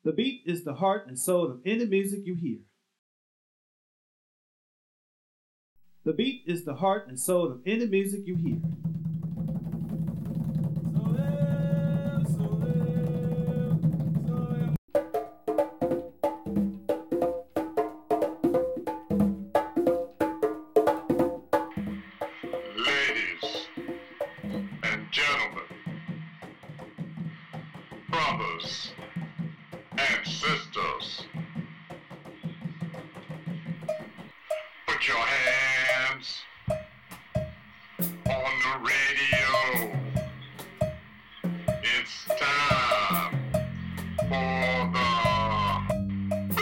The beat is the heart and soul of any music you hear. The beat is the heart and soul of any music you hear. Ladies and gentlemen, brothers and sisters, put your hands on the radio. It's time for the beat.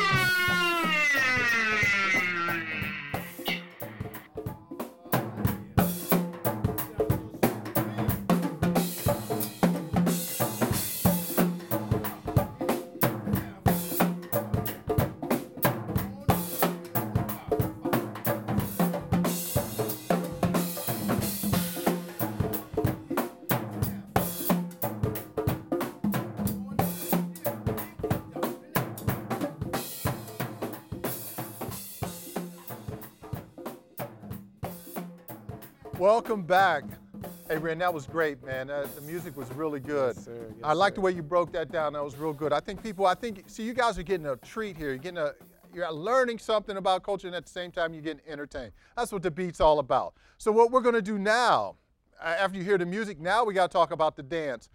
Welcome back. Hey, Ren, that was great, man. The music was really good. Yes, sir. Yes, I like the sir. way you broke that down. That was real good. See, you guys are getting a treat here. You're learning something about culture, and at the same time, you're getting entertained. That's what the beat's all about. So what we're gonna do now, after you hear the music, now we gotta talk about the dance.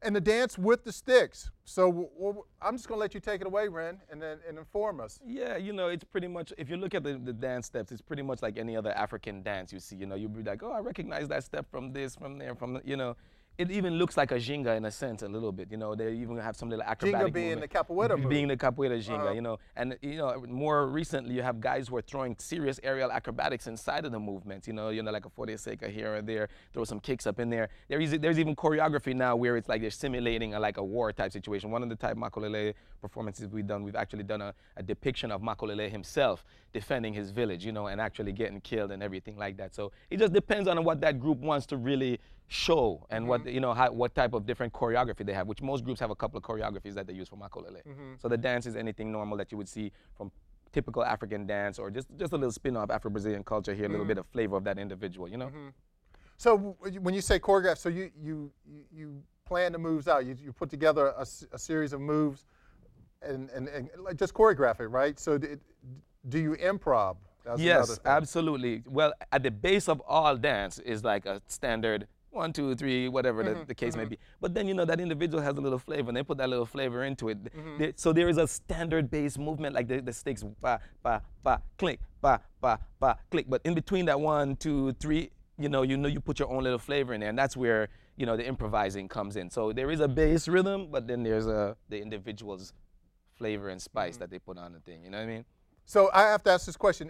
And the dance with the sticks. So I'm just gonna let you take it away, Ren, and inform us. Yeah, it's pretty much, if you look at the dance steps, it's pretty much like any other African dance you see. You'll be like, oh, I recognize that step from this, from there, It even looks like a jinga in a sense, a little bit. They even have some little acrobatic Jinga being movement. the capoeira move. Being the capoeira jinga, And, more recently, you have guys who are throwing serious aerial acrobatics inside of the movements, like a 40 seca here or there, throw some kicks up in there. There's even choreography now where it's like they're simulating a war type situation. One of the type Maculele performances we've actually done a depiction of Maculele himself defending his village, and actually getting killed and everything like that. So it just depends on what that group wants to really show and what type of different choreography they have, which most groups have a couple of choreographies that they use for Maculele. So the dance is anything normal that you would see from typical African dance, or just a little spin-off Afro-Brazilian culture here, a little bit of flavor of that individual, So when you say choreograph, so you plan the moves out. You put together a series of moves and like just choreograph it, right? So do you improv? That's another Yes, thing. absolutely. Well, at the base of all dance is like a standard 1, 2, 3, whatever the case may be. But then, that individual has a little flavor, and they put that little flavor into it. So there is a standard base movement, like the sticks, ba, ba, ba, click, ba, ba, ba, click. But in between that 1, 2, 3, you put your own little flavor in there, and that's where, the improvising comes in. So there is a base rhythm, but then there's the individual's flavor and spice that they put on the thing, you know what I mean? So I have to ask this question: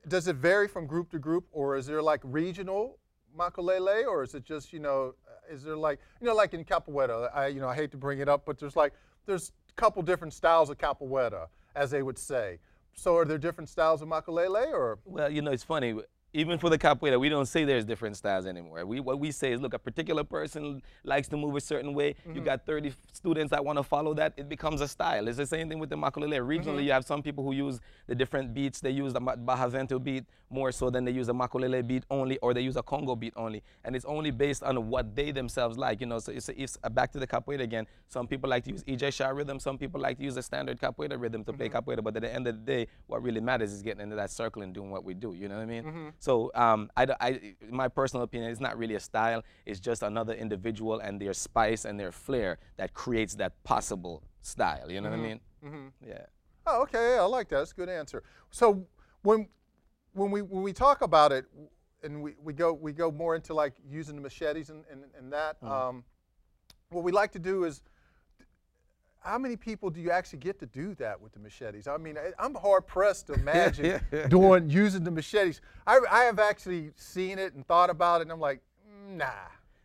does it vary from group to group, or is there like regional Maculele, or is it just is there like like in capoeira? I hate to bring it up, but there's a couple different styles of capoeira, as they would say. So are there different styles of Maculele, or? Well, it's funny. Even for the capoeira, we don't say there's different styles anymore. What we say is, look, a particular person likes to move a certain way. You got 30 students that want to follow that. It becomes a style. It's the same thing with the Maculele. Regionally, you have some people who use the different beats. They use the Bahavento beat more so than they use a Maculele beat only, or they use a Congo beat only. And it's only based on what they themselves like. So it's back to the capoeira again. Some people like to use Ijesha rhythm. Some people like to use a standard capoeira rhythm to play capoeira. But at the end of the day, what really matters is getting into that circle and doing what we do. You know what I mean? So my personal opinion, it's not really a style. It's just another individual and their spice and their flair that creates that possible style. You know what I mean? Yeah. Oh, okay. I like that. That's a good answer. So when we talk about it, and we go more into like using the machetes and that, what we like to do is, how many people do you actually get to do that with the machetes? I mean, I'm hard pressed to imagine using the machetes. I have actually seen it and thought about it, and I'm like, nah.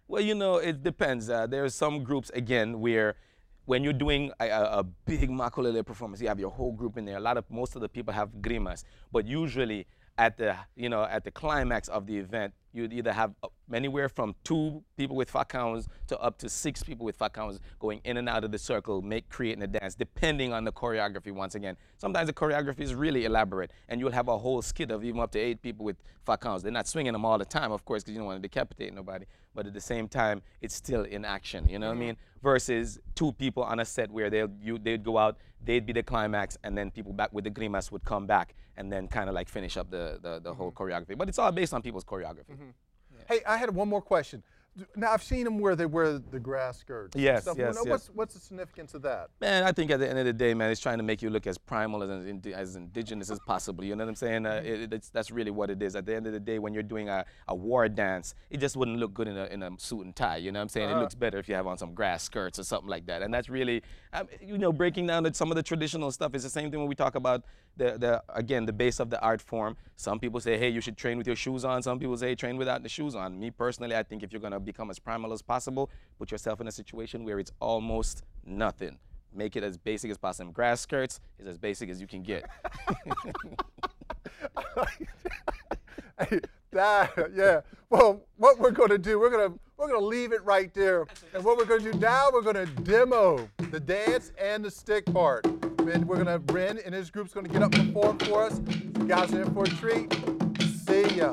Well, it depends. There are some groups, again, where when you're doing a big Maculele performance, you have your whole group in there. Most of the people have grimas, but usually at the climax of the event, you'd either have anywhere from 2 people with facons to up to 6 people with facons going in and out of the circle, creating a dance, depending on the choreography once again. Sometimes the choreography is really elaborate, and you'll have a whole skit of even up to 8 people with facons. They're not swinging them all the time, of course, because you don't want to decapitate nobody, but at the same time, it's still in action, you know what I mean? Versus 2 people on a set where they'd go out, they'd be the climax, and then people back with the grimace would come back and then kind of like finish up the whole choreography. But it's all based on people's choreography. Hey, I had one more question. Now, I've seen them where they wear the grass skirts. and Yes, stuff. yes, yes. What's the significance of that? Man, I think at the end of the day, man, it's trying to make you look as primal, as indigenous as possible. You know what I'm saying? That's really what it is. At the end of the day, when you're doing a war dance, it just wouldn't look good in a suit and tie. You know what I'm saying? It looks better if you have on some grass skirts or something like that. And that's really, you know, breaking down some of the traditional stuff. It's the same thing when we talk about again, the base of the art form. Some people say, hey, you should train with your shoes on. Some people say, train without the shoes on. Me personally, I think if you're gonna become as primal as possible, put yourself in a situation where it's almost nothing. Make it as basic as possible. Grass skirts is as basic as you can get. Yeah. Well, what we're going to do, we're going to leave it right there. And what we're going to do now, we're going to demo the dance and the stick part. And we're going to, Ren and his group's going to get up and perform for us. You guys are in for a treat. See ya.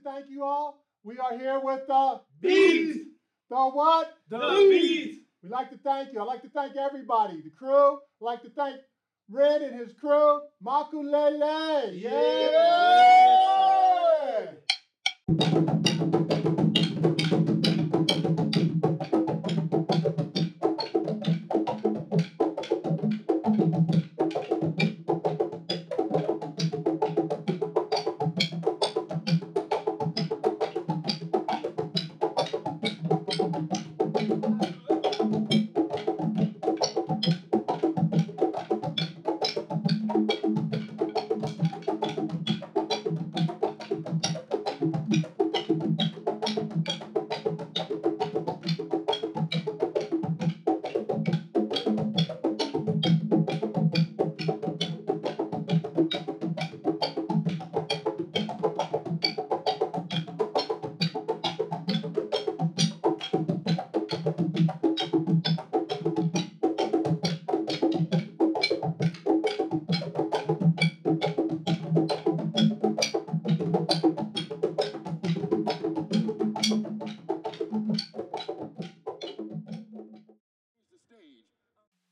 thank you all. We are here with the Beat. The what? The beat. We'd like to thank you. I'd like to thank everybody, the crew. I'd like to thank Red and his crew. Maculele. Yeah!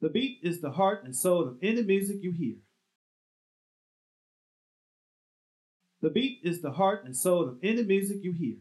The beat is the heart and soul of any music you hear. The beat is the heart and soul of any music you hear.